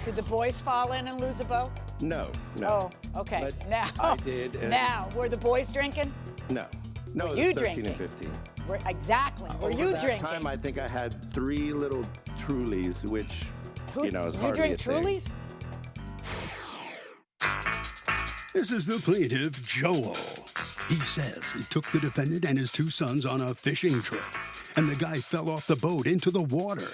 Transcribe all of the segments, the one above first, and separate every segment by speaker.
Speaker 1: Did the boys fall in and lose a boat?
Speaker 2: No.
Speaker 1: Oh, okay.
Speaker 2: But
Speaker 1: Now,
Speaker 2: I did.
Speaker 1: Now, were the boys drinking?
Speaker 2: No. No,
Speaker 1: Were
Speaker 2: it was
Speaker 1: you
Speaker 2: 13
Speaker 1: drinking?
Speaker 2: and 15.
Speaker 1: Exactly. Were
Speaker 2: Over
Speaker 1: you
Speaker 2: that
Speaker 1: drinking?
Speaker 2: time, I think I had 3 little Trulies, which, is hardly
Speaker 1: You drink
Speaker 2: a thing.
Speaker 1: Trulies?
Speaker 3: This is the plaintiff, Joel. He says he took the defendant and his 2 sons on a fishing trip, and the guy fell off the boat into the water.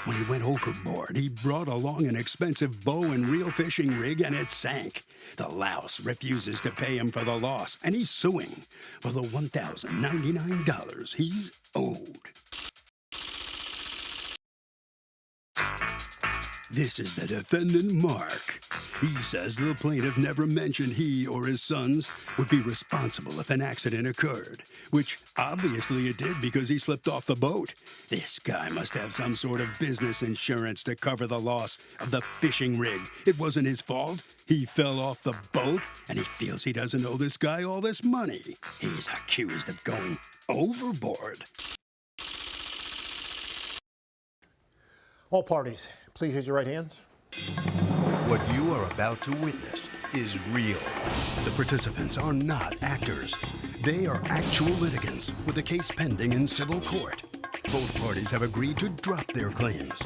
Speaker 3: When he went overboard, he brought along an expensive bow and reel fishing rig, and it sank. The louse refuses to pay him for the loss, and he's suing for the $1,099 he's owed. This is the defendant, Mark. He says the plaintiff never mentioned he or his sons would be responsible if an accident occurred, which obviously it did because he slipped off the boat. This guy must have some sort of business insurance to cover the loss of the fishing rig. It wasn't his fault. He fell off the boat, and he feels he doesn't owe this guy all this money. He's accused of going overboard.
Speaker 4: All parties, please raise your right hands.
Speaker 3: What you are about to witness is real. The participants are not actors. They are actual litigants with a case pending in civil court. Both parties have agreed to drop their claims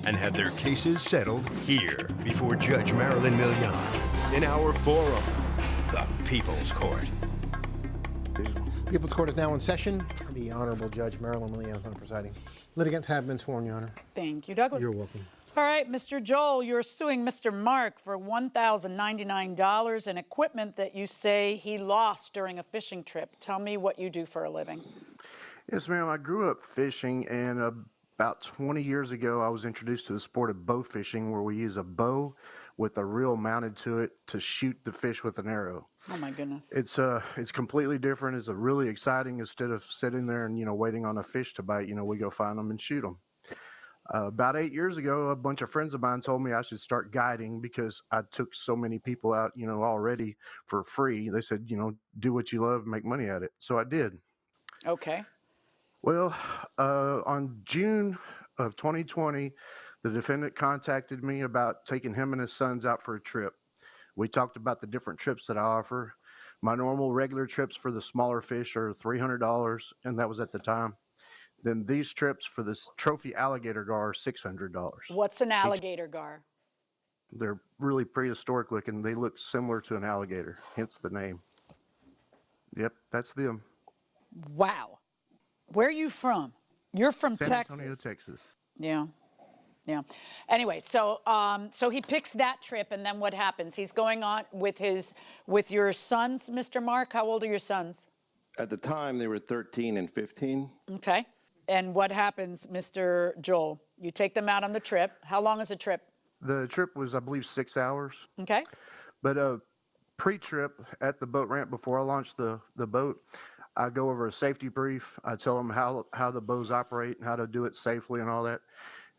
Speaker 3: and have their cases settled here before Judge Marilyn Millian in our forum, the People's Court.
Speaker 4: People's Court is now in session. The Honorable Judge Marilyn Millian presiding. Litigants have been sworn, Your Honor.
Speaker 1: Thank you, Douglas.
Speaker 4: You're welcome.
Speaker 1: All right, Mr. Joel, you're suing Mr. Mark for $1,099 in equipment that you say he lost during a fishing trip. Tell me what you do for a living.
Speaker 5: Yes, ma'am. I grew up fishing, and about 20 years ago, I was introduced to the sport of bow fishing, where we use a bow with a reel mounted to it to shoot the fish with an arrow.
Speaker 1: Oh my goodness.
Speaker 5: It's completely different. It's really exciting. Instead of sitting there and waiting on a fish to bite, we go find them and shoot them. About 8 years ago, a bunch of friends of mine told me I should start guiding because I took so many people out, already for free. They said, do what you love, make money at it. So I did.
Speaker 1: Okay.
Speaker 5: Well, on June of 2020, the defendant contacted me about taking him and his sons out for a trip. We talked about the different trips that I offer. My normal regular trips for the smaller fish are $300, and that was at the time. Then these trips for this trophy alligator gar are $600.
Speaker 1: What's an alligator gar?
Speaker 5: They're really prehistoric looking. They look similar to an alligator, hence the name. Yep, that's them.
Speaker 1: Wow. Where are you from? You're from
Speaker 5: San
Speaker 1: Texas.
Speaker 5: Antonio, Texas.
Speaker 1: Yeah. Yeah. Anyway, so he picks that trip, and then what happens? He's going on with your sons, Mr. Mark. How old are your sons?
Speaker 2: At the time, they were 13 and 15.
Speaker 1: Okay. And what happens, Mr. Joel? You take them out on the trip. How long is the trip?
Speaker 5: The trip was, I believe, 6 hours.
Speaker 1: Okay.
Speaker 5: But pre-trip at the boat ramp, before I launched the boat, I go over a safety brief. I tell them how the bows operate and how to do it safely and all that.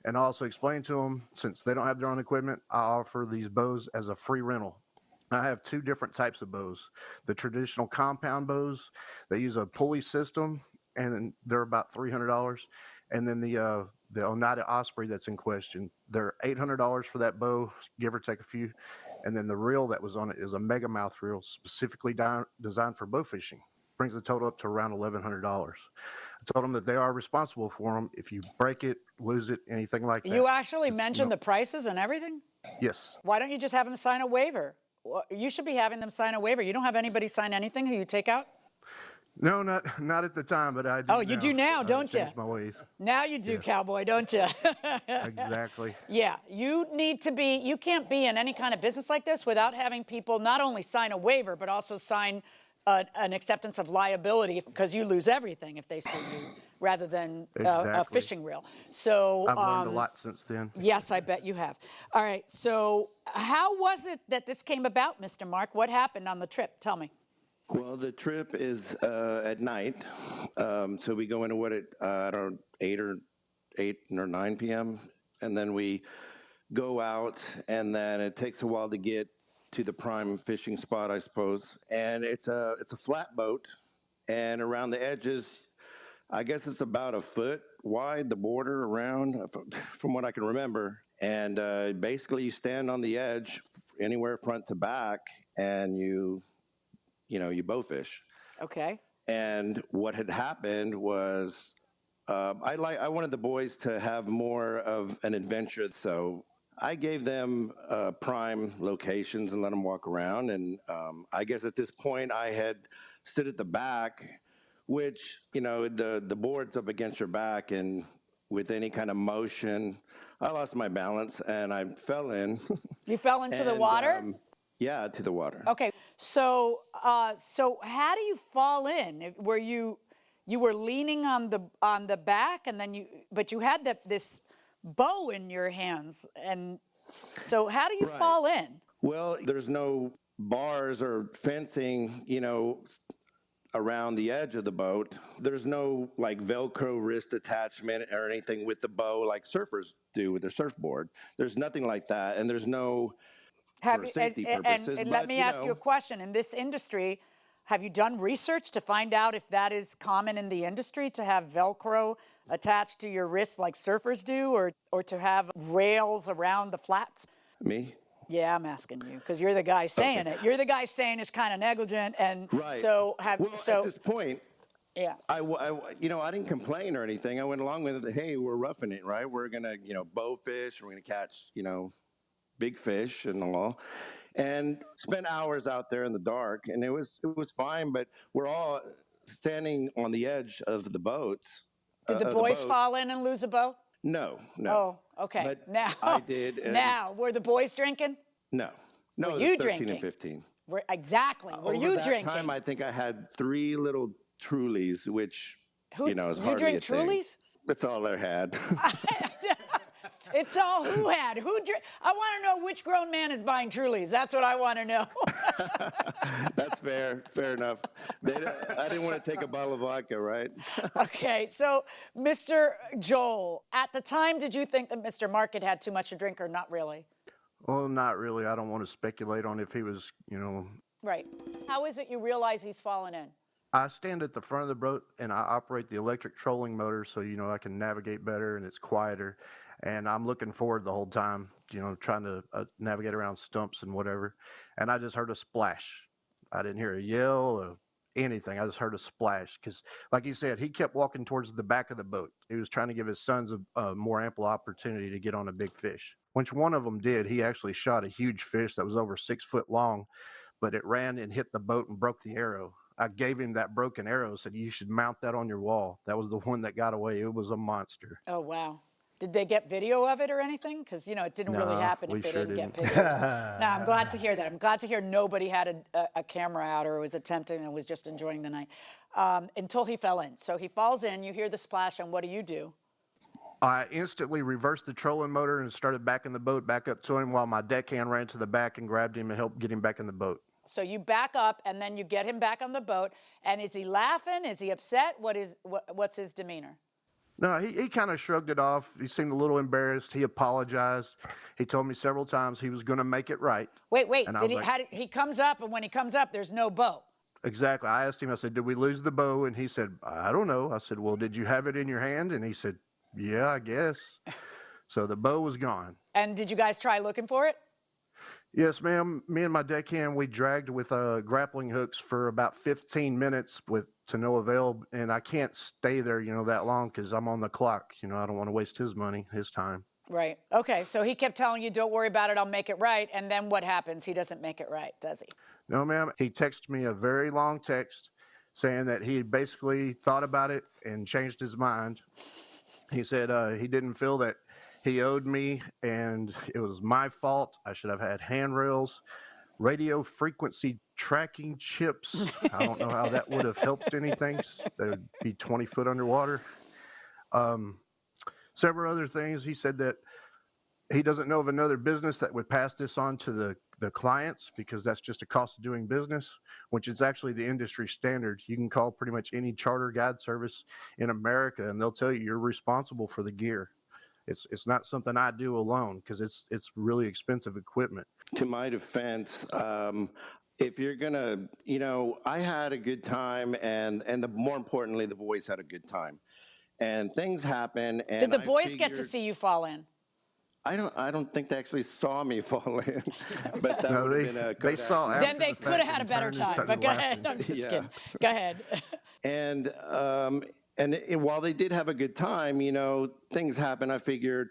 Speaker 5: And I also explain to them, since they don't have their own equipment, I offer these bows as a free rental. I have 2 different types of bows. The traditional compound bows, they use a pulley system, and they're about $300. And then the Oneida Osprey that's in question, they're $800 for that bow, give or take a few. And then the reel that was on it is a mega mouth reel, specifically designed for bow fishing. Brings the total up to around $1,100. I told them that they are responsible for them if you break it, lose it, anything like that.
Speaker 1: You actually mentioned the prices and everything?
Speaker 5: Yes.
Speaker 1: Why don't you just have them sign a waiver? You should be having them sign a waiver. You don't have anybody sign anything who you take out?
Speaker 5: No, not at the time, but I do.
Speaker 1: Oh, you do now, don't you?
Speaker 5: Changed my ways.
Speaker 1: Now you do, cowboy, don't you?
Speaker 5: Exactly.
Speaker 1: Yeah, you can't be in any kind of business like this without having people not only sign a waiver, but also sign an acceptance of liability, because you lose everything if they sue you, rather than a fishing reel. So
Speaker 5: I've learned a lot since then.
Speaker 1: Yes, I bet you have. All right, so how was it that this came about, Mr. Mark? What happened on the trip? Tell me.
Speaker 2: Well, the trip is at night, so we go into I don't know, 8 or 9 p.m., and then we go out, and then it takes a while to get to the prime fishing spot, I suppose. And it's a flat boat, and around the edges, I guess it's about a foot wide, the border around, from what I can remember. And basically, you stand on the edge, anywhere front to back, and you bow fish.
Speaker 1: Okay.
Speaker 2: And what had happened was, I wanted the boys to have more of an adventure, so I gave them prime locations and let them walk around. And I guess at this point, I had stood at the back, which the board's up against your back, and with any kind of motion, I lost my balance and I fell in.
Speaker 1: You fell into the
Speaker 2: and
Speaker 1: water?
Speaker 2: yeah, to the water.
Speaker 1: Okay. So how do you fall in? Were you were leaning on the back, and then but you had this bow in your hands, and so how do you
Speaker 2: Right.
Speaker 1: fall in?
Speaker 2: Well, there's no bars or fencing, around the edge of the boat. There's no like Velcro wrist attachment or anything with the bow like surfers do with their surfboard. There's nothing like that, and there's no
Speaker 1: Have
Speaker 2: for
Speaker 1: you,
Speaker 2: safety
Speaker 1: and
Speaker 2: purposes.
Speaker 1: let
Speaker 2: but,
Speaker 1: me ask you a question. In this industry, have you done research to find out if that is common in the industry, to have Velcro attached to your wrist like surfers do, or to have rails around the flats?
Speaker 2: Me?
Speaker 1: Yeah, I'm asking you because you're the guy saying it. You're the guy saying it's kind of negligent, and
Speaker 2: Right.
Speaker 1: so
Speaker 2: at this point,
Speaker 1: yeah.
Speaker 2: I didn't complain or anything. I went along with it. Hey, we're roughing it, right? We're gonna, bow fish. We're gonna catch, big fish and all, and spent hours out there in the dark, and it was fine. But we're all standing on the edge of the boats.
Speaker 1: Did the
Speaker 2: of
Speaker 1: boys
Speaker 2: boat.
Speaker 1: fall in and lose a bow?
Speaker 2: No.
Speaker 1: Oh, okay.
Speaker 2: But
Speaker 1: Now
Speaker 2: I did. And
Speaker 1: now were the boys drinking?
Speaker 2: No. No,
Speaker 1: Were
Speaker 2: it was
Speaker 1: you
Speaker 2: 13
Speaker 1: drinking?
Speaker 2: and 15.
Speaker 1: Exactly. Were
Speaker 2: Over
Speaker 1: you
Speaker 2: that
Speaker 1: drinking?
Speaker 2: time, I think I had 3 little Trulies, which, is
Speaker 1: you
Speaker 2: hardly
Speaker 1: drink
Speaker 2: a thing.
Speaker 1: Trulies?
Speaker 2: That's all I had.
Speaker 1: It's all who had. Who drink? I want to know which grown man is buying Trulies. That's what I want to know.
Speaker 2: That's fair. Fair enough. I didn't want to take a bottle of vodka, right?
Speaker 1: Okay, so Mr. Joel, at the time, did you think that Mr. Mark had had too much to drink or not really?
Speaker 5: Well, not really. I don't want to speculate on if he was,
Speaker 1: Right. How is it you realize he's fallen in?
Speaker 5: I stand at the front of the boat and I operate the electric trolling motor so, I can navigate better and it's quieter. And I'm looking forward the whole time, trying to navigate around stumps and whatever. And I just heard a splash. I didn't hear a yell or anything. I just heard a splash because, like you said, he kept walking towards the back of the boat. He was trying to give his sons a more ample opportunity to get on a big fish. Once one of them did, he actually shot a huge fish that was over 6 foot long, but it ran and hit the boat and broke the arrow. I gave him that broken arrow, said, you should mount that on your wall. That was the one that got away. It was a monster.
Speaker 1: Oh, wow. Did they get video of it or anything? Because, it didn't really
Speaker 5: No,
Speaker 1: happen
Speaker 5: we
Speaker 1: if they
Speaker 5: sure
Speaker 1: didn't get
Speaker 5: didn't.
Speaker 1: pictures. No, I'm glad to hear that. I'm glad to hear nobody had a camera out or was attempting and was just enjoying the night until he fell in. So he falls in, you hear the splash, and what do?
Speaker 5: I instantly reversed the trolling motor and started backing the boat back up to him while my deckhand ran to the back and grabbed him and helped get him back in the boat.
Speaker 1: So you back up, and then you get him back on the boat. And is he laughing? Is he upset? What's his demeanor?
Speaker 5: No, he kind of shrugged it off. He seemed a little embarrassed. He apologized. He told me several times he was going to make it right.
Speaker 1: Wait.
Speaker 5: And I
Speaker 1: Did
Speaker 5: was
Speaker 1: he?
Speaker 5: like,
Speaker 1: He comes up, and when he comes up, there's no bow.
Speaker 5: exactly. I asked him, I said, did we lose the bow? And he said, I don't know. I said, well, did you have it in your hand? And he said, yeah, I guess. So the bow was gone.
Speaker 1: And did you guys try looking for it?
Speaker 5: Yes, ma'am. Me and my deckhand, we dragged with grappling hooks for about 15 minutes to no avail. And I can't stay there, that long because I'm on the clock. I don't want to waste his money, his time.
Speaker 1: Right. Okay. So he kept telling you, don't worry about it, I'll make it right. And then what happens? He doesn't make it right, does he?
Speaker 5: No, ma'am. He texted me a very long text saying that he basically thought about it and changed his mind. He said he didn't feel that he owed me and it was my fault. I should have had handrails, radio frequency tracking chips. I don't know how that would have helped anything. They would be 20 foot underwater. Several other things. He said that he doesn't know of another business that would pass this on to the clients because that's just a cost of doing business, which is actually the industry standard. You can call pretty much any charter guide service in America and they'll tell you you're responsible for the gear. It's not something I do alone because it's really expensive equipment.
Speaker 2: To my defense, if you're gonna, I had a good time, and more importantly, the boys had a good time, and things happen. And
Speaker 1: Did the
Speaker 2: I
Speaker 1: boys get to
Speaker 2: figured-
Speaker 1: see you fall in?
Speaker 2: I don't think they actually saw me fall in, but that
Speaker 5: No,
Speaker 2: would have been a
Speaker 5: they
Speaker 2: Kodak
Speaker 5: saw
Speaker 2: moment.
Speaker 1: Then they
Speaker 5: the
Speaker 1: could have
Speaker 5: fact
Speaker 1: had a
Speaker 5: and
Speaker 1: better
Speaker 5: turned and
Speaker 1: time.
Speaker 5: started
Speaker 1: But go ahead.
Speaker 5: laughing.
Speaker 1: I'm just
Speaker 2: Yeah.
Speaker 1: kidding. Go ahead.
Speaker 2: And while they did have a good time, things happen. I figured,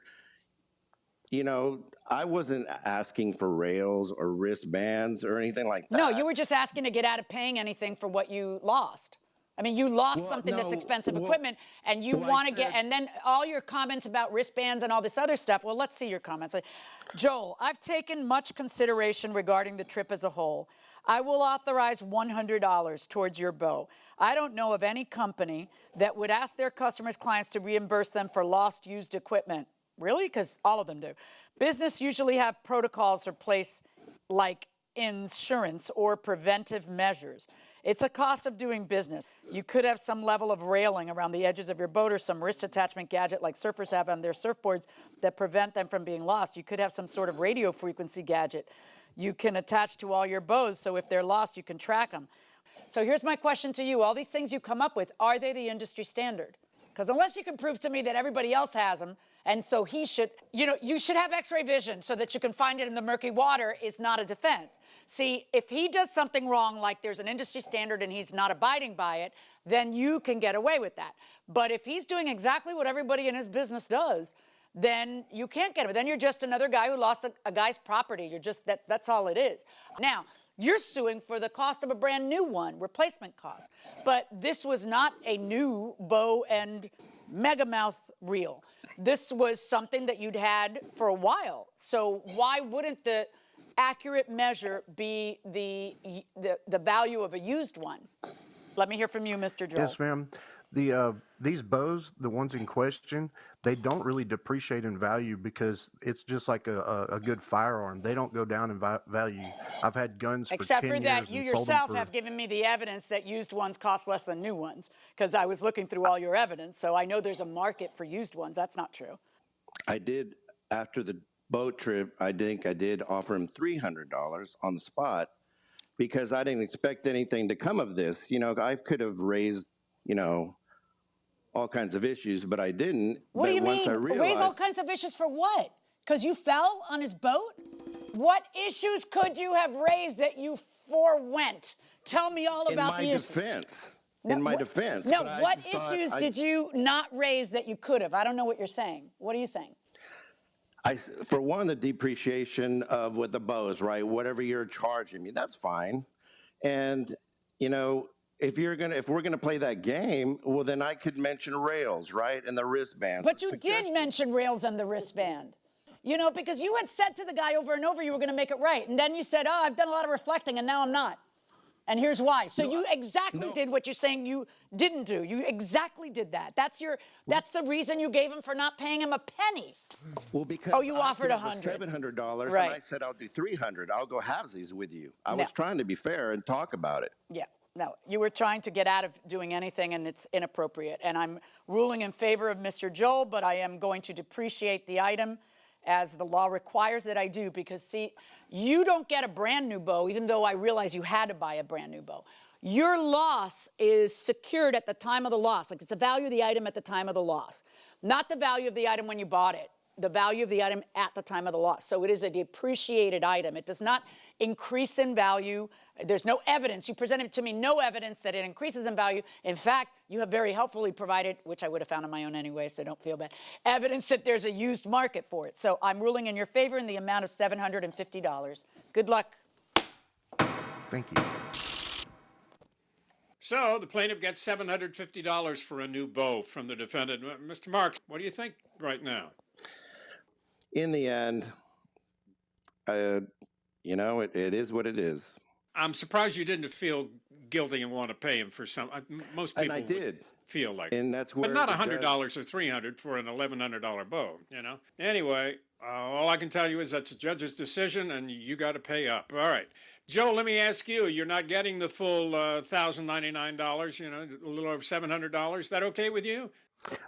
Speaker 2: I wasn't asking for rails or wristbands or anything like that.
Speaker 1: No, you were just asking to get out of paying anything for what you lost. I mean, you lost
Speaker 2: Well,
Speaker 1: something that's
Speaker 2: no,
Speaker 1: expensive
Speaker 2: well-
Speaker 1: equipment, and you
Speaker 2: well, I
Speaker 1: want to get,
Speaker 2: said-
Speaker 1: and then all your comments about wristbands and all this other stuff. Well, let's see your comments. Joel, I've taken much consideration regarding the trip as a whole. I will authorize $100 towards your bow. I don't know of any company that would ask their customers' clients to reimburse them for lost used equipment. Really? Because all of them do. Business usually have protocols in place like insurance or preventive measures. It's a cost of doing business. You could have some level of railing around the edges of your boat or some wrist attachment gadget like surfers have on their surfboards that prevent them from being lost. You could have some sort of radio frequency gadget you can attach to all your bows, so if they're lost, you can track them. So here's my question to you. All these things you come up with, are they the industry standard? Because unless you can prove to me that everybody else has them, and so he should, you should have x-ray vision so that you can find it in the murky water is not a defense. See, if he does something wrong, like there's an industry standard and he's not abiding by it, then you can get away with that. But if he's doing exactly what everybody in his business does, then you can't get him. Then you're just another guy who lost a guy's property. You're just, that's all it is. Now, you're suing for the cost of a brand new one, replacement cost. But this was not a new bow and mega mouth reel. This was something that you'd had for a while. So why wouldn't the accurate measure be the value of a used one? Let me hear from you, Mr. Joel.
Speaker 5: Yes, ma'am. These bows, the ones in question, they don't really depreciate in value because it's just like a good firearm. They don't go down in value. I've had guns for
Speaker 1: Except
Speaker 5: 10
Speaker 1: for
Speaker 5: years
Speaker 1: that you
Speaker 5: and sold them
Speaker 1: yourself
Speaker 5: for,
Speaker 1: have given me the evidence that used ones cost less than new ones, because I was looking through all your evidence, so I know there's a market for used ones. That's not true.
Speaker 2: I did, after the boat trip, I think I did offer him $300 on the spot because I didn't expect anything to come of this. I could have raised, all kinds of issues, but I didn't.
Speaker 1: What do you mean? Raise all kinds of issues for what? Because you fell on his boat? What issues could you have raised that you forewent? Tell me all about the issues.
Speaker 2: In my defense.
Speaker 1: No,
Speaker 2: but I
Speaker 1: what
Speaker 2: just thought
Speaker 1: issues did you not raise that you could have? I don't know what you're saying. What are you saying?
Speaker 2: For one, the depreciation of with the bows, right? Whatever you're charging me, that's fine. And, if we're gonna play that game, well, then I could mention rails, right, and the wristbands.
Speaker 1: But you did mention rails and the wristband. Because you had said to the guy over and over you were going to make it right, and then you said, "Oh, I've done a lot of reflecting, and now I'm not." And here's why. So you exactly did what you're saying you didn't do. You exactly did that. That's the reason you gave him for not paying him a penny.
Speaker 2: Well, because
Speaker 1: you offered $100.
Speaker 2: $700,
Speaker 1: Right.
Speaker 2: and I said I'll do $300. I'll go halvesies with you. I was trying to be fair and talk about it.
Speaker 1: Yeah. No, you were trying to get out of doing anything, and it's inappropriate. And I'm ruling in favor of Mr. Joel, but I am going to depreciate the item as the law requires that I do, because, see, you don't get a brand new bow, even though I realize you had to buy a brand new bow. Your loss is secured at the time of the loss. Like, it's the value of the item at the time of the loss, not the value of the item when you bought it, the value of the item at the time of the loss. So it is a depreciated item. It does not increase in value. There's no evidence. You presented to me no evidence that it increases in value. In fact, you have very helpfully provided, which I would have found on my own anyway, so don't feel bad, evidence that there's a used market for it. So I'm ruling in your favor in the amount of $750. Good luck.
Speaker 5: thank you.
Speaker 6: So the plaintiff gets $750 for a new bow from the defendant. Mr. Mark, what do you think right now?
Speaker 2: In the end, it is what it is.
Speaker 6: I'm surprised you didn't feel guilty and want to pay him for some. Most people
Speaker 2: And I did.
Speaker 6: would feel like,
Speaker 2: And that's where
Speaker 6: but not
Speaker 2: the
Speaker 6: $100
Speaker 2: judge-
Speaker 6: or $300 for an $1,100 bow. Anyway, all I can tell you is that's a judge's decision, and you got to pay up. All right, Joe. Let me ask you: you're not getting the full $1,099. A little over $700. Is that okay with you?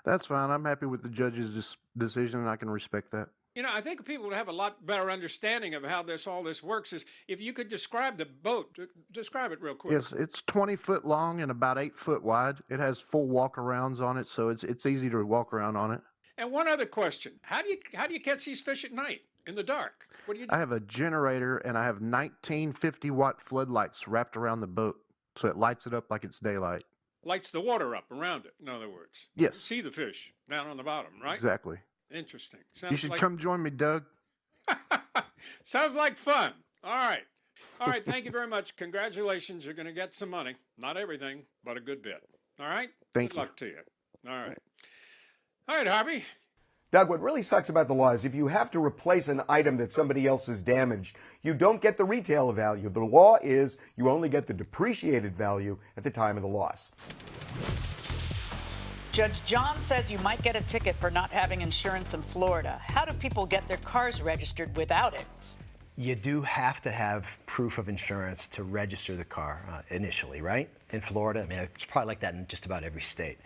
Speaker 5: That's fine. I'm happy with the judge's decision, and I can respect that.
Speaker 6: I think people would have a lot better understanding of how all this works is if you could describe the boat. Describe it real quick.
Speaker 5: Yes, it's 20 foot long and about 8 foot wide. It has full walk-arounds on it, so it's easy to walk around on it.
Speaker 6: And one other question: how do you catch these fish at night in the dark? What do you do?
Speaker 5: I have a generator and I have 1950-watt floodlights wrapped around the boat, so it lights it up like it's daylight.
Speaker 6: Lights the water up around it. In other words,
Speaker 5: Yes.
Speaker 6: you see the fish down on the bottom, right?
Speaker 5: Exactly.
Speaker 6: Interesting.
Speaker 5: You
Speaker 6: Sounds
Speaker 5: should
Speaker 6: like
Speaker 5: come join me, Doug.
Speaker 6: sounds like fun. All right. All right. Thank you very much. Congratulations. You're going to get some money. Not everything, but a good bit. All right.
Speaker 5: Thank
Speaker 6: Good
Speaker 5: you.
Speaker 6: luck to you. All right. All right, Harvey.
Speaker 7: Doug, what really sucks about the law is if you have to replace an item that somebody else has damaged, you don't get the retail value. The law is you only get the depreciated value at the time of the loss.
Speaker 1: Judge John says you might get a ticket for not having insurance in Florida. How do people get their cars registered without it?
Speaker 8: You do have to have proof of insurance to register the car initially, right? In Florida, I mean, it's probably like that in just about every state.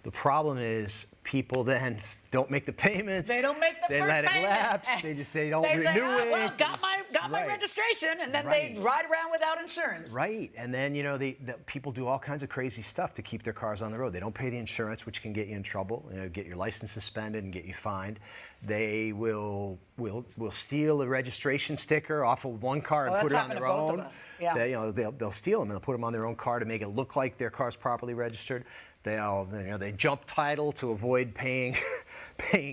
Speaker 8: The problem is people then don't make the payments.
Speaker 1: They don't make the
Speaker 8: They
Speaker 1: first
Speaker 8: let
Speaker 1: payment.
Speaker 8: it lapse. They just say don't
Speaker 1: They
Speaker 8: renew
Speaker 1: say,
Speaker 8: it.
Speaker 1: well, got my
Speaker 8: Right.
Speaker 1: registration, and then
Speaker 8: Right.
Speaker 1: they ride around without insurance.
Speaker 8: Right, and then the people do all kinds of crazy stuff to keep their cars on the road. They don't pay the insurance, which can get you in trouble. Get your license suspended and get you fined. They will steal a registration sticker off of one car and
Speaker 1: Oh,
Speaker 8: put
Speaker 1: that's
Speaker 8: it on
Speaker 1: happened
Speaker 8: their
Speaker 1: to both
Speaker 8: own.
Speaker 1: of us. Yeah.
Speaker 8: They'll steal them and they'll put them on their own car to make it look like their car's properly registered. They jump title to avoid paying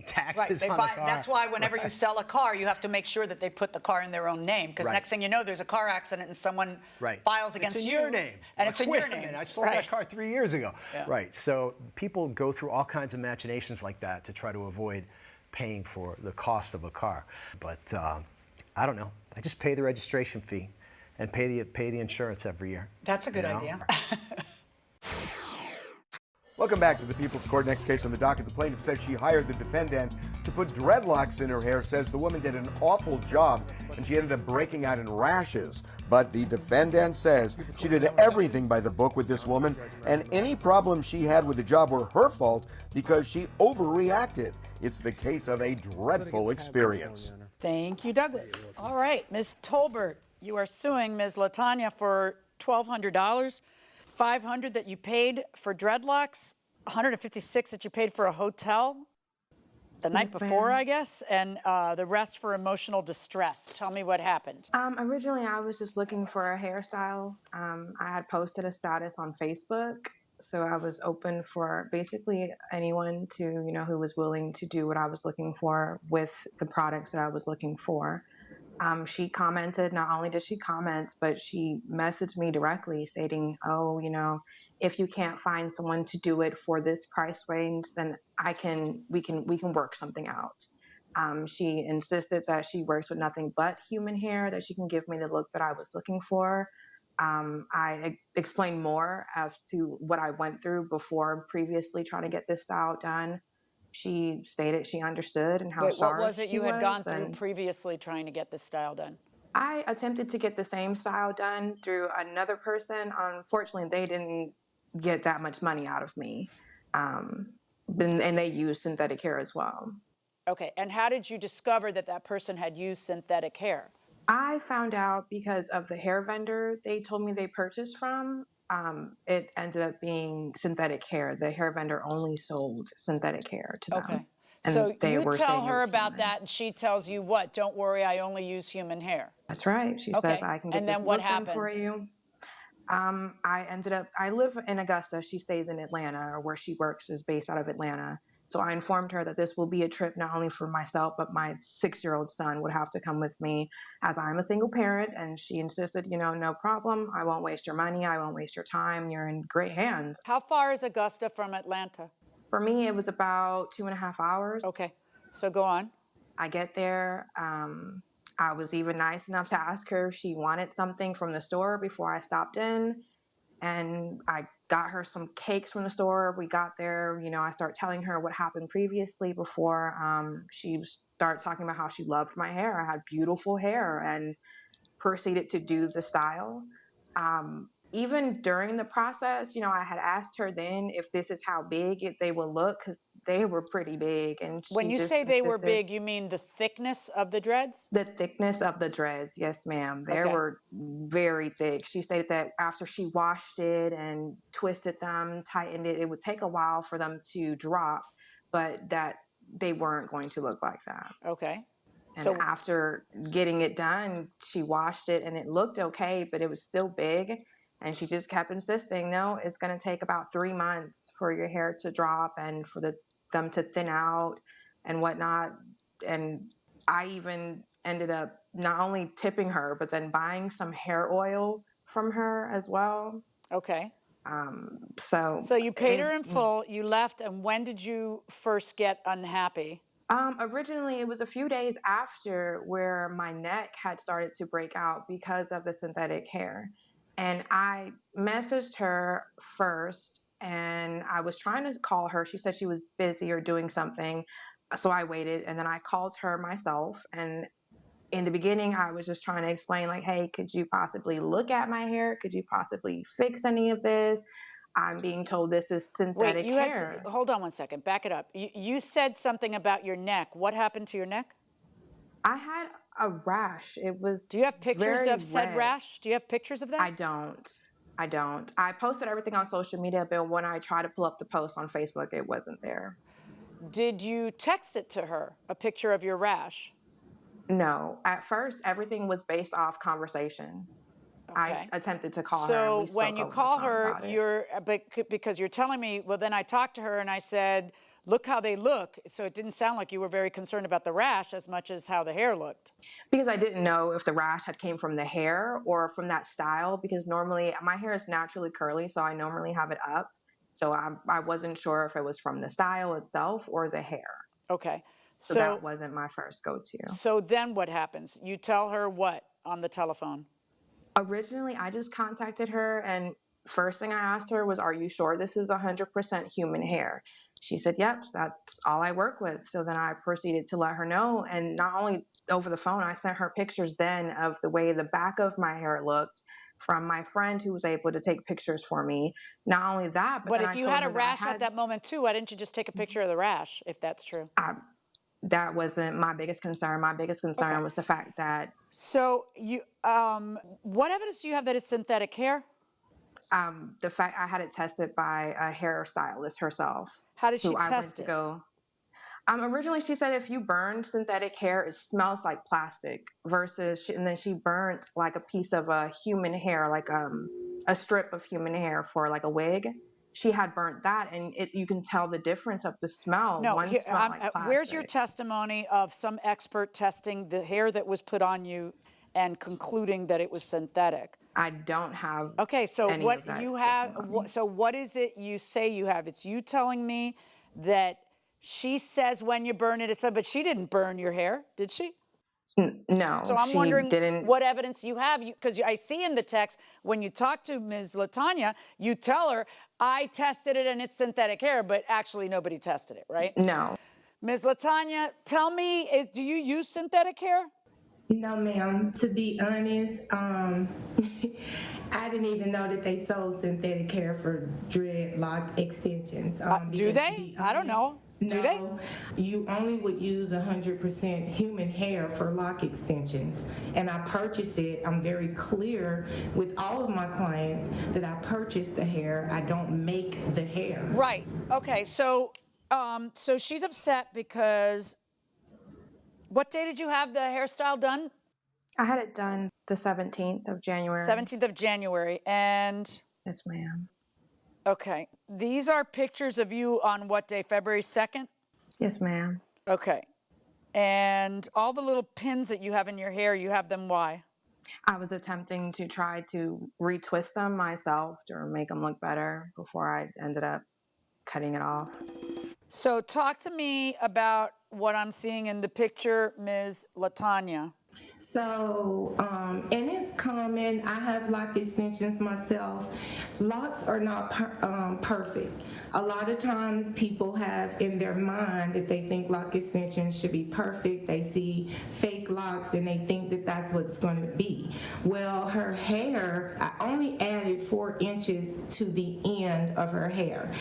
Speaker 8: taxes on the car.
Speaker 1: That's why whenever you sell a car, you have to make sure that they put the car in their own name. Because
Speaker 8: Right.
Speaker 1: next thing you know, there's a car accident and someone
Speaker 8: Right.
Speaker 1: files against
Speaker 8: it's in
Speaker 1: you.
Speaker 8: your name.
Speaker 1: And it's in
Speaker 8: Wait
Speaker 1: your
Speaker 8: a
Speaker 1: name.
Speaker 8: minute, I sold
Speaker 1: Right.
Speaker 8: that car 3 years ago.
Speaker 1: Yeah.
Speaker 8: Right. So people go through all kinds of machinations like that to try to avoid paying for the cost of a car. But I don't know. I just pay the registration fee and pay the insurance every year.
Speaker 1: That's a good idea.
Speaker 7: Welcome back to the People's Court. Next case on the docket. The plaintiff says she hired the defendant to put dreadlocks in her hair, says the woman did an awful job and she ended up breaking out in rashes. But the defendant says she did everything by the book with this woman, and any problems she had with the job were her fault because she overreacted. It's the case of a dreadful experience.
Speaker 1: Thank you, Douglas. All right, Ms. Tolbert, you are suing Ms. LaTanya for $1,200, $500 that you paid for dreadlocks, $156 that you paid for a hotel the night before, I guess, and the rest for emotional distress. Tell me what happened.
Speaker 9: Originally, I was just looking for a hairstyle. I had posted a status on Facebook, so I was open for basically anyone to, who was willing to do what I was looking for with the products that I was looking for. She commented, not only did she comment, but she messaged me directly stating, oh, if you can't find someone to do it for this price range, then we can work something out. She insisted that she works with nothing but human hair, that she can give me the look that I was looking for. I explained more as to what I went through before previously trying to get this style done. She stated she understood and how
Speaker 1: Wait, what
Speaker 9: sharp
Speaker 1: was it you had gone through
Speaker 9: and
Speaker 1: previously trying to get this style done?
Speaker 9: I attempted to get the same style done through another person. Unfortunately, they didn't get that much money out of me. And they used synthetic hair as well.
Speaker 1: Okay, and how did you discover that that person had used synthetic hair?
Speaker 9: I found out because of the hair vendor they told me they purchased from. It ended up being synthetic hair. The hair vendor only sold synthetic hair to them.
Speaker 1: Okay.
Speaker 9: And
Speaker 1: So
Speaker 9: they
Speaker 1: you
Speaker 9: were
Speaker 1: tell
Speaker 9: saying it
Speaker 1: her
Speaker 9: was
Speaker 1: about
Speaker 9: human.
Speaker 1: that, and she tells you what? Don't worry, I only use human hair.
Speaker 9: That's right. She
Speaker 1: Okay,
Speaker 9: says, I can get
Speaker 1: and
Speaker 9: this
Speaker 1: then what
Speaker 9: look done for
Speaker 1: happens?
Speaker 9: you. I live in Augusta. She stays in Atlanta, or where she works is based out of Atlanta. So I informed her that this will be a trip not only for myself, but my 6-year-old son would have to come with me as I'm a single parent. And she insisted, no problem. I won't waste your money. I won't waste your time. You're in great hands.
Speaker 1: How far is Augusta from Atlanta?
Speaker 9: For me, it was about 2.5 hours.
Speaker 1: Okay, so go on.
Speaker 9: I get there. I was even nice enough to ask her if she wanted something from the store before I stopped in. And I got her some cakes from the store. We got there, I start telling her what happened previously before she started talking about how she loved my hair. I had beautiful hair, and proceeded to do the style. Even during the process, I had asked her then if this is how big they would look, because they were pretty big. And
Speaker 1: When you
Speaker 9: just
Speaker 1: say they were
Speaker 9: insisted-
Speaker 1: big, you mean the thickness of the dreads?
Speaker 9: The thickness of the dreads, yes, ma'am. They
Speaker 1: Okay.
Speaker 9: were very thick. She stated that after she washed it and twisted them, tightened it, it would take a while for them to drop, but that they weren't going to look like that.
Speaker 1: Okay.
Speaker 9: And
Speaker 1: So
Speaker 9: after getting it done, she washed it and it looked okay, but it was still big. And she just kept insisting, no, it's going to take about 3 months for your hair to drop and for them to thin out and whatnot. And I even ended up not only tipping her, but then buying some hair oil from her as well.
Speaker 1: okay.
Speaker 9: So
Speaker 1: You paid her in full, you left, and when did you first get unhappy?
Speaker 9: Originally, it was a few days after where my neck had started to break out because of the synthetic hair. And I messaged her first and I was trying to call her. She said she was busy or doing something. So I waited and then I called her myself. And in the beginning, I was just trying to explain, like, hey, could you possibly look at my hair? Could you possibly fix any of this? I'm being told this is synthetic
Speaker 1: Wait,
Speaker 9: hair.
Speaker 1: hold on one second, back it up. You said something about your neck. What happened to your neck?
Speaker 9: I had a rash. It was.
Speaker 1: Do you have pictures
Speaker 9: very
Speaker 1: of said
Speaker 9: red.
Speaker 1: rash? Do you have pictures of that?
Speaker 9: I don't. I posted everything on social media, but when I tried to pull up the post on Facebook, it wasn't there.
Speaker 1: Did you text it to her, a picture of your rash?
Speaker 9: No. At first, everything was based off conversation.
Speaker 1: Okay.
Speaker 9: I attempted to call her.
Speaker 1: So
Speaker 9: And we
Speaker 1: when
Speaker 9: spoke
Speaker 1: you
Speaker 9: over the
Speaker 1: call
Speaker 9: phone
Speaker 1: her,
Speaker 9: about it.
Speaker 1: because you're telling me, well, then I talked to her and I said, look how they look. So it didn't sound like you were very concerned about the rash as much as how the hair looked.
Speaker 9: Because I didn't know if the rash had came from the hair or from that style, because normally my hair is naturally curly, so I normally have it up. So I wasn't sure if it was from the style itself or the hair.
Speaker 1: Okay.
Speaker 9: So that wasn't my first go-to.
Speaker 1: So then what happens? You tell her what on the telephone?
Speaker 9: Originally, I just contacted her, and first thing I asked her was, are you sure this is 100% human hair? She said, yep, that's all I work with. So then I proceeded to let her know. And not only over the phone, I sent her pictures then of the way the back of my hair looked from my friend who was able to take pictures for me. Not only that, but
Speaker 1: But
Speaker 9: then
Speaker 1: if
Speaker 9: I
Speaker 1: you
Speaker 9: told
Speaker 1: had a
Speaker 9: her
Speaker 1: rash at that moment too, why didn't you just take a picture of the rash, if that's true?
Speaker 9: that wasn't my biggest concern. My biggest concern was the fact that
Speaker 1: So what evidence do you have that it's synthetic hair?
Speaker 9: the fact I had it tested by a hairstylist herself.
Speaker 1: How did she
Speaker 9: who I went
Speaker 1: test
Speaker 9: to
Speaker 1: it?
Speaker 9: go. Originally, she said if you burn synthetic hair, it smells like plastic. And then she burnt like a piece of a human hair, like a strip of human hair for like a wig. She had burnt that, and you can tell the difference of the smell.
Speaker 1: No,
Speaker 9: One smelled like plastic.
Speaker 1: where's your testimony of some expert testing the hair that was put on you and concluding that it was synthetic?
Speaker 9: I don't have.
Speaker 1: Okay, so
Speaker 9: any
Speaker 1: what
Speaker 9: of that
Speaker 1: you have,
Speaker 9: testimony.
Speaker 1: so what is it you say you have? It's you telling me that she says when you burn it, but she didn't burn your hair, did she?
Speaker 9: No,
Speaker 1: So I'm
Speaker 9: she
Speaker 1: wondering
Speaker 9: didn't.
Speaker 1: what evidence you have, because I see in the text, when you talk to Ms. LaTanya, you tell her, I tested it and it's synthetic hair, but actually nobody tested it, right?
Speaker 9: No.
Speaker 1: Ms. LaTanya, tell me, do you use synthetic hair?
Speaker 10: No, ma'am. To be honest, I didn't even know that they sold synthetic hair for dreadlock extensions.
Speaker 1: Do
Speaker 10: because to
Speaker 1: they?
Speaker 10: be
Speaker 1: I don't know. Do they?
Speaker 10: No, you only would use 100% human hair for lock extensions. And I purchase it. I'm very clear with all of my clients that I purchase the hair. I don't make the hair.
Speaker 1: Right. Okay. So she's upset because what day did you have the hairstyle done?
Speaker 9: I had it done the 17th of January.
Speaker 1: 17th of January. And
Speaker 9: Yes, ma'am.
Speaker 1: okay, these are pictures of you on what day? February 2nd?
Speaker 9: Yes, ma'am.
Speaker 1: Okay. And all the little pins that you have in your hair, you have them why?
Speaker 9: I was attempting to try to retwist them myself or make them look better before I ended up cutting it off.
Speaker 1: So talk to me about what I'm seeing in the picture, Ms. LaTanya.
Speaker 10: So, and it's common. I have lock extensions myself. Locks are not perfect. A lot of times people have in their mind that they think lock extensions should be perfect. They see fake locks and they think that that's what's going to be. Well, her hair, I only added 4 inches to the end of her hair.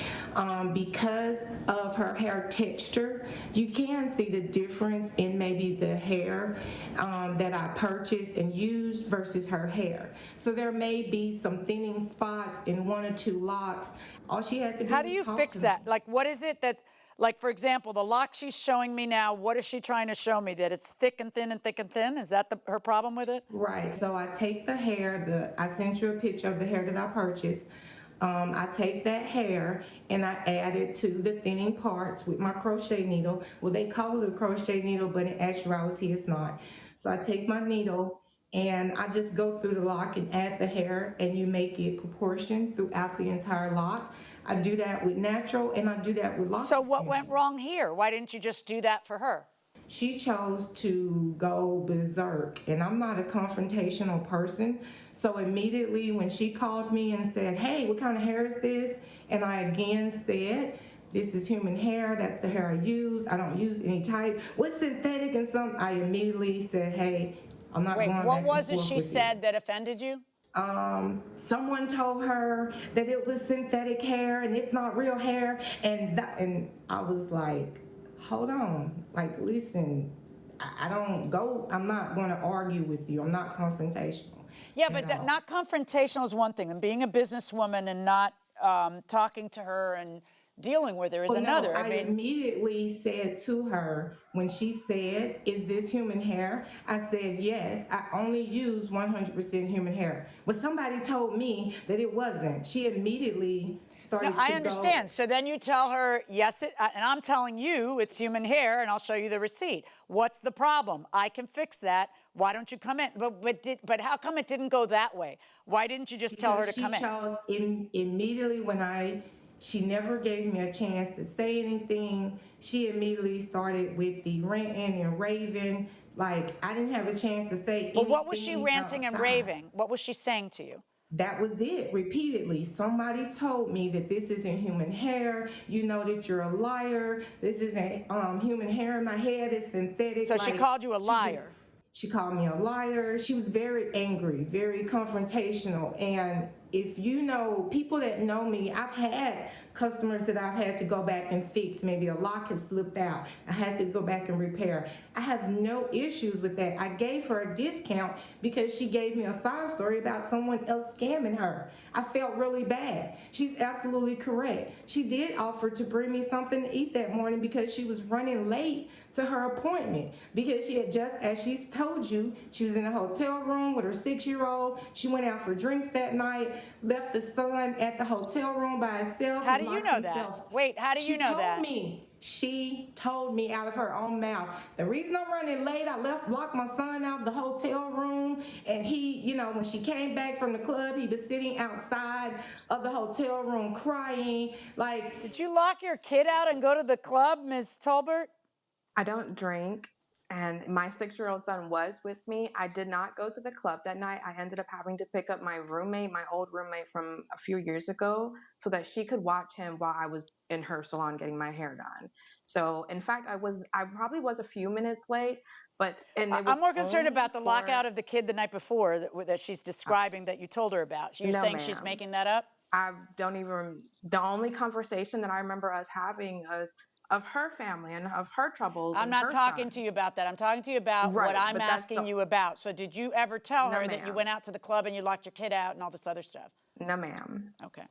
Speaker 10: Because of her hair texture, you can see the difference in maybe the hair that I purchased and used versus her hair. So there may be some thinning spots in 1 or 2 locks. All she had to do
Speaker 1: How do
Speaker 10: was
Speaker 1: you
Speaker 10: talk
Speaker 1: fix
Speaker 10: to
Speaker 1: that?
Speaker 10: me.
Speaker 1: Like, what is it that, Like, for example, the lock she's showing me now, what is she trying to show me? That it's thick and thin and thick and thin? Is that her problem with it?
Speaker 10: Right, so I take the hair, I sent you a picture of the hair that I purchased. I take that hair and I add it to the thinning parts with my crochet needle. Well, they call it a crochet needle, but in actuality it's not. So I take my needle and I just go through the lock and add the hair, and you make it proportioned throughout the entire lock. I do that with natural and I do that with lock.
Speaker 1: So what went wrong here? Why didn't you just do that for her?
Speaker 10: She chose to go berserk, and I'm not a confrontational person. So immediately when she called me and said, hey, what kind of hair is this? And I again said, this is human hair, that's the hair I use. I don't use any type. What's synthetic and some? I immediately said, hey, I'm not going back and forth with you.
Speaker 1: What was it she said that offended you?
Speaker 10: Someone told her that it was synthetic hair and it's not real hair. And I was like, hold on, like, listen, I'm not going to argue with you. I'm not confrontational.
Speaker 1: Yeah, but not confrontational is one thing, and being a businesswoman and not talking to her and dealing with her is another.
Speaker 10: I immediately said to her, when she said, is this human hair? I said, yes, I only use 100% human hair. But somebody told me that it wasn't. She immediately started to
Speaker 1: I understand.
Speaker 10: go.
Speaker 1: So then you tell her, yes, and I'm telling you it's human hair, and I'll show you the receipt. What's the problem? I can fix that. Why don't you come in? But how come it didn't go that way? Why didn't you just tell her to come in?
Speaker 10: She chose immediately she never gave me a chance to say anything. She immediately started with the ranting and raving. Like, I didn't have a chance to say anything.
Speaker 1: But what was she ranting and raving? What was she saying to you?
Speaker 10: That was it, repeatedly. Somebody told me that this isn't human hair. You know that you're a liar. This isn't human hair in my head. It's synthetic.
Speaker 1: So she called you a liar.
Speaker 10: She called me a liar. She was very angry, very confrontational. And if you know, people that know me, I've had customers that I've had to go back and fix. Maybe a lock has slipped out. I had to go back and repair. I have no issues with that. I gave her a discount because she gave me a side story about someone else scamming her. I felt really bad. She's absolutely correct. She did offer to bring me something to eat that morning because she was running late to her appointment, because she had just, as she's told you, she was in a hotel room with her 6-year-old. She went out for drinks that night, left the son at the hotel room by himself.
Speaker 1: How do you know that? Wait, how do you know that?
Speaker 10: She told me out of her own mouth. The reason I'm running late, I locked my son out of the hotel room, and he, when she came back from the club, he was sitting outside of the hotel room crying. Like,
Speaker 1: did you lock your kid out and go to the club, Ms. Tolbert?
Speaker 9: I don't drink, and my 6-year-old son was with me. I did not go to the club that night. I ended up having to pick up my old roommate from a few years ago, so that she could watch him while I was in her salon getting my hair done. So, in fact, I probably was a few minutes late, but
Speaker 1: I'm more concerned about the lockout of the kid the night before that she's describing that you told her about. You're saying she's making that up?
Speaker 9: The only conversation that I remember us having was of her family and of her troubles.
Speaker 1: I'm not talking to you about that. I'm talking to you about what I'm asking you about. So did you ever tell her that you went out to the club and you locked your kid out and all this other stuff?
Speaker 9: No, ma'am.
Speaker 1: Okay.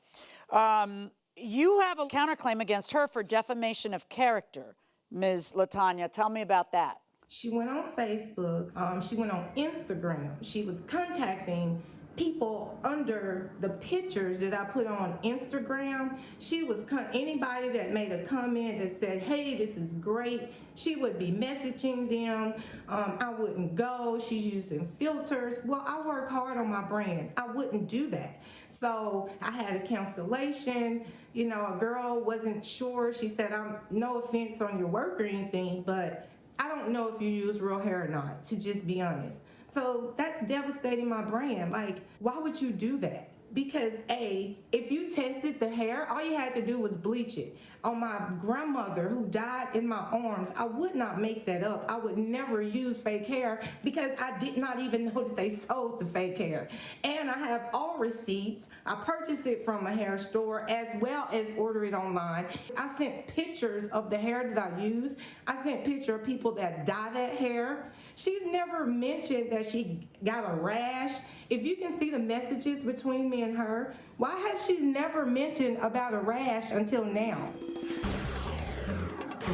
Speaker 1: You have a counterclaim against her for defamation of character, Ms. LaTanya. Tell me about that.
Speaker 10: She went on Facebook. She went on Instagram. She was contacting people under the pictures that I put on Instagram. She was anybody that made a comment that said, hey, this is great, she would be messaging them. I wouldn't go. She's using filters. Well, I work hard on my brand. I wouldn't do that. So I had a cancellation. A girl wasn't sure. She said, no offense on your work or anything, but I don't know if you use real hair or not, to just be honest. So that's devastating my brand. Like, why would you do that? Because if you tested the hair, all you had to do was bleach it. On my grandmother who died in my arms, I would not make that up. I would never use fake hair because I did not even know that they sold the fake hair. And I have all receipts. I purchased it from a hair store as well as order it online. I sent pictures of the hair that I used. I sent pictures of people that dye that hair. She's never mentioned that she got a rash. If you can see the messages between me and her, why have she never mentioned about a rash until now?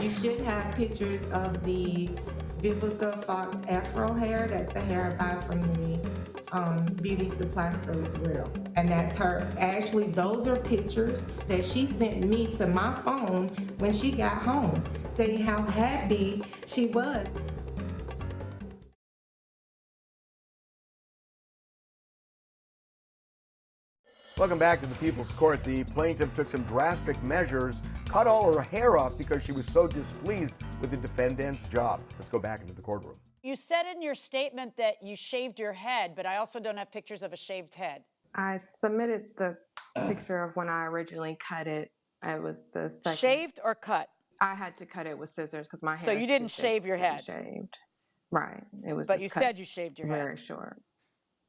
Speaker 10: You should have pictures of the Vivica Fox Afro hair. That's the hair I buy from the beauty supply store as well. And that's her. Actually, those are pictures that she sent me to my phone when she got home, saying how happy she was.
Speaker 7: Welcome back to the People's Court. The plaintiff took some drastic measures, cut all her hair off because she was so displeased with the defendant's job. Let's go back into the courtroom.
Speaker 1: You said in your statement that you shaved your head, but I also don't have pictures of a shaved head.
Speaker 9: I submitted the picture of when I originally cut it. It was the second.
Speaker 1: Shaved or cut?
Speaker 9: I had to cut it with scissors because my hair.
Speaker 1: So you didn't shave your head?
Speaker 9: Shaved. Right. It was.
Speaker 1: But
Speaker 9: just
Speaker 1: you
Speaker 9: cut
Speaker 1: said you shaved your head.
Speaker 9: very short.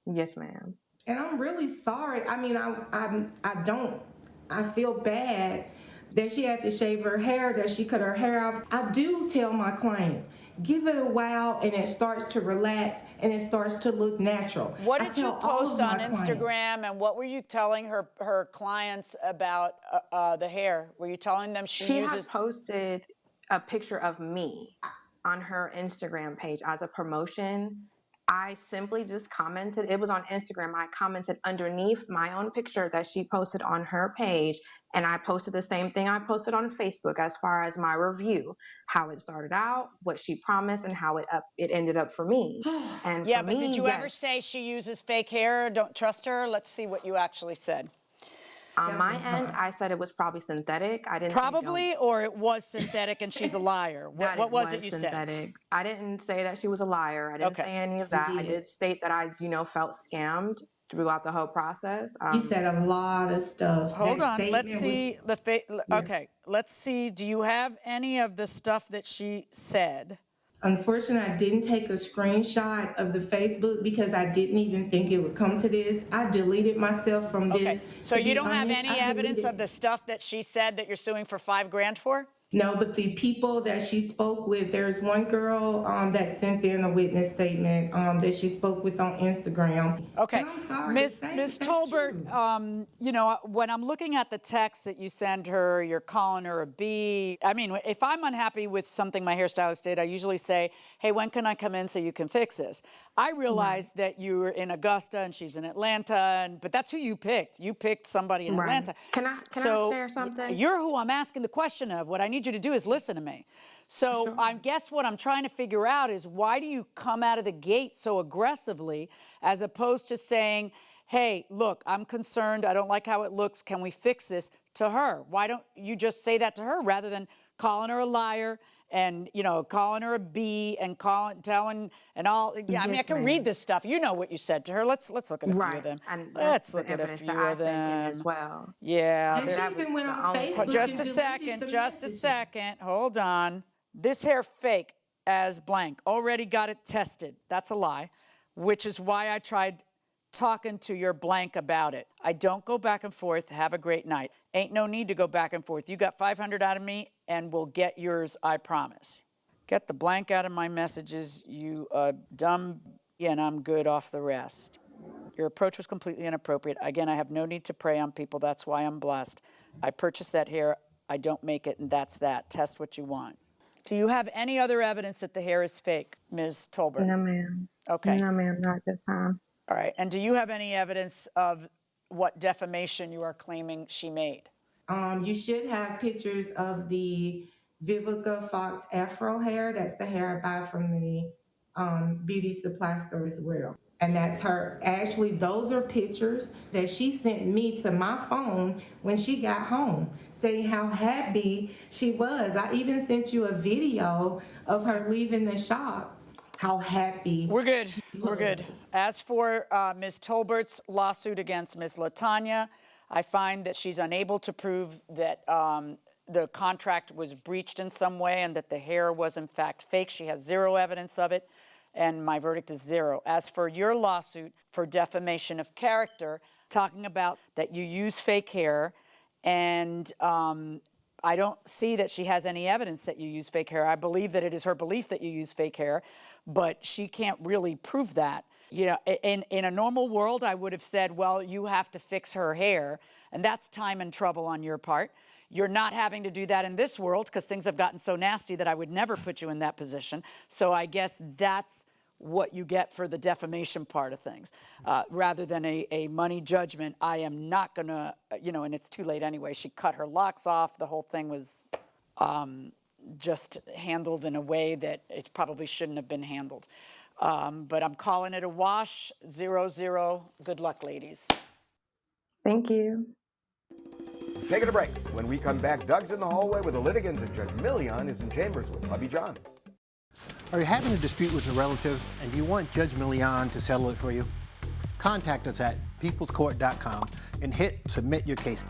Speaker 9: Yes, ma'am.
Speaker 10: And I'm really sorry. I mean, I feel bad that she had to shave her hair, that she cut her hair off. I do tell my clients, give it a while and it starts to relax and it starts to look natural.
Speaker 1: What did you
Speaker 10: tell all
Speaker 1: post
Speaker 10: of
Speaker 1: on
Speaker 10: my clients.
Speaker 1: Instagram, and what were you telling her clients about the hair? Were you telling them she uses?
Speaker 9: Had posted a picture of me on her Instagram page as a promotion. I simply just commented. It was on Instagram. I commented underneath my own picture that she posted on her page, and I posted the same thing I posted on Facebook as far as my review, how it started out, what she promised, and how it ended up for me. And
Speaker 1: Yeah,
Speaker 9: for
Speaker 1: but
Speaker 9: me,
Speaker 1: did you
Speaker 9: yes.
Speaker 1: ever say she uses fake hair? Don't trust her? Let's see what you actually said.
Speaker 9: On my end, I said it was probably synthetic. I didn't say
Speaker 1: Probably, or it was synthetic and she's a liar. What was it you
Speaker 9: synthetic.
Speaker 1: said?
Speaker 9: I didn't say that she was a liar. I didn't say any of that. I did state that I, felt scammed throughout the whole process.
Speaker 10: You said a lot of stuff.
Speaker 1: Hold
Speaker 10: That
Speaker 1: on. Let's
Speaker 10: statement
Speaker 1: see Okay, let's see. Do you have any of the stuff that she said?
Speaker 10: Unfortunately, I didn't take a screenshot of the Facebook because I didn't even think it would come to this. I deleted myself from this.
Speaker 1: Okay, so you don't have any evidence
Speaker 10: deleted-
Speaker 1: of the stuff that she said that you're suing for $5 grand for?
Speaker 10: No, but the people that she spoke with, there's one girl that sent in a witness statement that she spoke with on Instagram.
Speaker 1: Okay,
Speaker 10: And I'm sorry,
Speaker 1: Ms.
Speaker 10: that's
Speaker 1: Tolbert,
Speaker 10: true.
Speaker 1: when I'm looking at the text that you send her, you're calling her a B. I mean, if I'm unhappy with something my hairstylist did, I usually say, hey, when can I come in so you can fix this? I realized that you were in Augusta and she's in Atlanta, but that's who you picked. You picked somebody in Atlanta.
Speaker 9: Can I share something?
Speaker 1: You're who I'm asking the question of. What I need you to do is listen to me. So
Speaker 9: Sure.
Speaker 1: I guess what I'm trying to figure out is, why do you come out of the gate so aggressively as opposed to saying, hey, look, I'm concerned. I don't like how it looks. Can we fix this, to her? Why don't you just say that to her rather than calling her a liar and, calling her a B and telling and all? Yeah, I mean, I
Speaker 9: Yes,
Speaker 1: can
Speaker 9: ma'am.
Speaker 1: read this stuff. You know what you said to her. Let's look at a few of them.
Speaker 9: And
Speaker 1: Let's
Speaker 9: that's
Speaker 1: look
Speaker 9: the
Speaker 1: at a
Speaker 9: evidence
Speaker 1: few
Speaker 9: that I
Speaker 1: of
Speaker 9: sent in
Speaker 1: them.
Speaker 9: as well.
Speaker 1: Yeah.
Speaker 10: And she even went on Facebook.
Speaker 1: Just a
Speaker 10: and
Speaker 1: second,
Speaker 10: deleted the
Speaker 1: just a
Speaker 10: messages.
Speaker 1: second. Hold on. This hair fake as blank. Already got it tested. That's a lie, which is why I tried talking to your blank about it. I don't go back and forth. Have a great night. Ain't no need to go back and forth. You got 500 out of me, and we'll get yours, I promise. Get the blank out of my messages, you dumb, and I'm good off the rest. Your approach was completely inappropriate. Again, I have no need to prey on people. That's why I'm blessed. I purchased that hair. I don't make it, and that's that. Test what you want. Do you have any other evidence that the hair is fake, Ms. Tolbert?
Speaker 9: No, ma'am.
Speaker 1: Okay.
Speaker 9: No, ma'am, not this time.
Speaker 1: All right. And do you have any evidence of what defamation you are claiming she made?
Speaker 10: You should have pictures of the Vivica Fox Afro hair. That's the hair I buy from the beauty supply store as well. And that's her. Actually, those are pictures that she sent me to my phone when she got home, saying how happy she was. I even sent you a video of her leaving the shop, how happy.
Speaker 1: We're good. We're good. As for Ms. Tolbert's lawsuit against Ms. LaTanya, I find that she's unable to prove that the contract was breached in some way and that the hair was in fact fake. She has zero evidence of it, and my verdict is 0. As for your lawsuit for defamation of character, talking about that you use fake hair, and I don't see that she has any evidence that you use fake hair. I believe that it is her belief that you use fake hair, but she can't really prove that. In a normal world, I would have said, well, you have to fix her hair, and that's time and trouble on your part. You're not having to do that in this world because things have gotten so nasty that I would never put you in that position. So I guess that's what you get for the defamation part of things. Rather than a money judgment, I am not going to, and it's too late anyway. She cut her locks off. The whole thing was just handled in a way that it probably shouldn't have been handled. But I'm calling it a wash, 0-0. Good luck, ladies.
Speaker 9: Thank you.
Speaker 7: Taking a break. When we come back, Doug's in the hallway with the litigants, and Judge Millian is in chambers with Hubby John.
Speaker 4: Are you having a dispute with a relative and do you want Judge Millian to settle it for you? Contact us at peoplescourt.com and hit submit your case.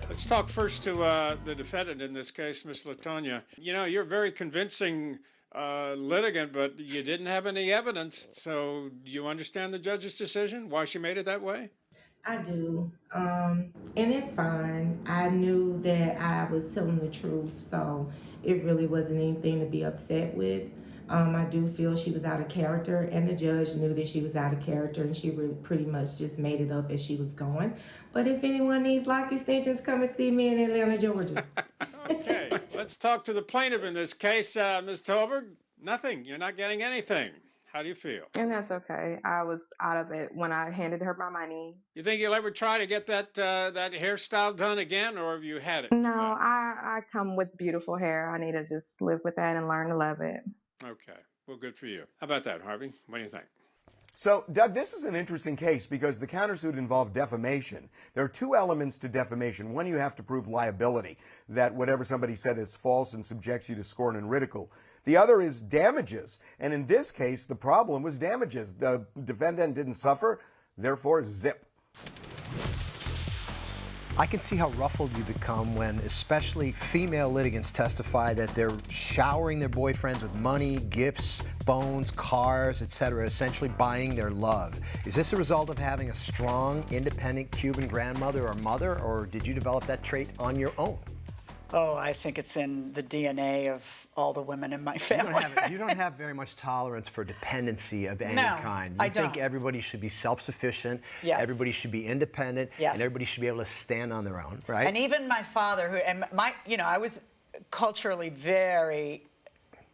Speaker 6: Let's talk first to the defendant in this case, Ms. LaTonya. You're a very convincing litigant, but you didn't have any evidence. So do you understand the judge's decision, why she made it that way?
Speaker 10: I do, and it's fine. I knew that I was telling the truth, so it really wasn't anything to be upset with. I do feel she was out of character, and the judge knew that she was out of character, and she really pretty much just made it up as she was going. But if anyone needs lock extensions, come and see me in Atlanta, Georgia.
Speaker 6: Okay, let's talk to the plaintiff in this case, Ms. Tolberg. Nothing. You're not getting anything. How do you feel?
Speaker 9: And that's okay. I was out of it when I handed her my money.
Speaker 6: You think you'll ever try to get that hairstyle done again, or have you had it?
Speaker 9: No, I come with beautiful hair. I need to just live with that and learn to love it.
Speaker 6: Okay. Well, good for you. How about that, Harvey? What do you think?
Speaker 7: So, Doug, this is an interesting case because the countersuit involved defamation. There are two elements to defamation. One, you have to prove liability, that whatever somebody said is false and subjects you to scorn and ridicule. The other is damages. And in this case, the problem was damages. The defendant didn't suffer, therefore, zip.
Speaker 8: I can see how ruffled you become when especially female litigants testify that they're showering their boyfriends with money, gifts, phones, cars, etc., essentially buying their love. Is this a result of having a strong, independent Cuban grandmother or mother, or did you develop that trait on your own?
Speaker 1: Oh, I think it's in the DNA of all the women in my family.
Speaker 8: You don't have very much tolerance for dependency of any
Speaker 1: No,
Speaker 8: kind.
Speaker 1: I
Speaker 8: You think
Speaker 1: don't.
Speaker 8: everybody should be self-sufficient,
Speaker 1: Yes.
Speaker 8: everybody should be independent,
Speaker 1: Yes.
Speaker 8: and everybody should be able to stand on their own, right?
Speaker 1: And even my father, I was culturally very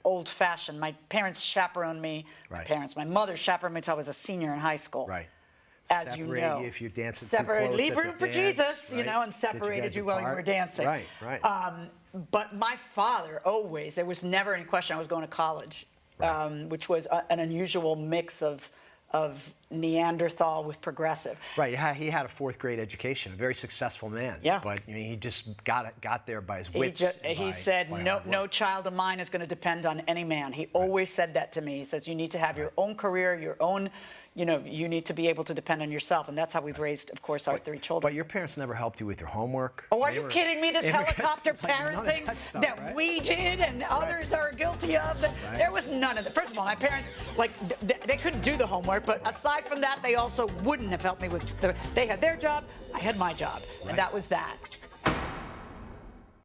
Speaker 1: old-fashioned. My parents chaperoned me.
Speaker 8: Right.
Speaker 1: My mother chaperoned me until I was a senior in high school.
Speaker 8: Right.
Speaker 1: As
Speaker 8: Separate
Speaker 1: you know,
Speaker 8: you if you're dancing too
Speaker 1: separated,
Speaker 8: close
Speaker 1: leave
Speaker 8: at the
Speaker 1: room for
Speaker 8: dance,
Speaker 1: Jesus,
Speaker 8: right?
Speaker 1: and
Speaker 8: Get
Speaker 1: separated
Speaker 8: guys
Speaker 1: you while you
Speaker 8: apart.
Speaker 1: were dancing.
Speaker 8: Right.
Speaker 1: But my father always, there was never any question I was going to college, which was an unusual mix of Neanderthal with progressive.
Speaker 8: Right, he had a fourth grade education, a very successful man.
Speaker 1: Yeah.
Speaker 8: But he just got there by his wits.
Speaker 1: He said, no child of mine is going to depend on any man. He always said that to me. He says, you need to have your own career, your own, you need to be able to depend on yourself. And that's how we've raised, of course, our three children.
Speaker 8: But your parents never helped you with your homework?
Speaker 1: Oh, are you kidding me? This helicopter
Speaker 8: It's like none of
Speaker 1: parenting
Speaker 8: that stuff,
Speaker 1: that
Speaker 8: right?
Speaker 1: we did and others are guilty of, there was none of that. First of all, my parents, they couldn't do the homework, but aside from that, they also wouldn't have helped me with they had their job, I had my job, and that was that.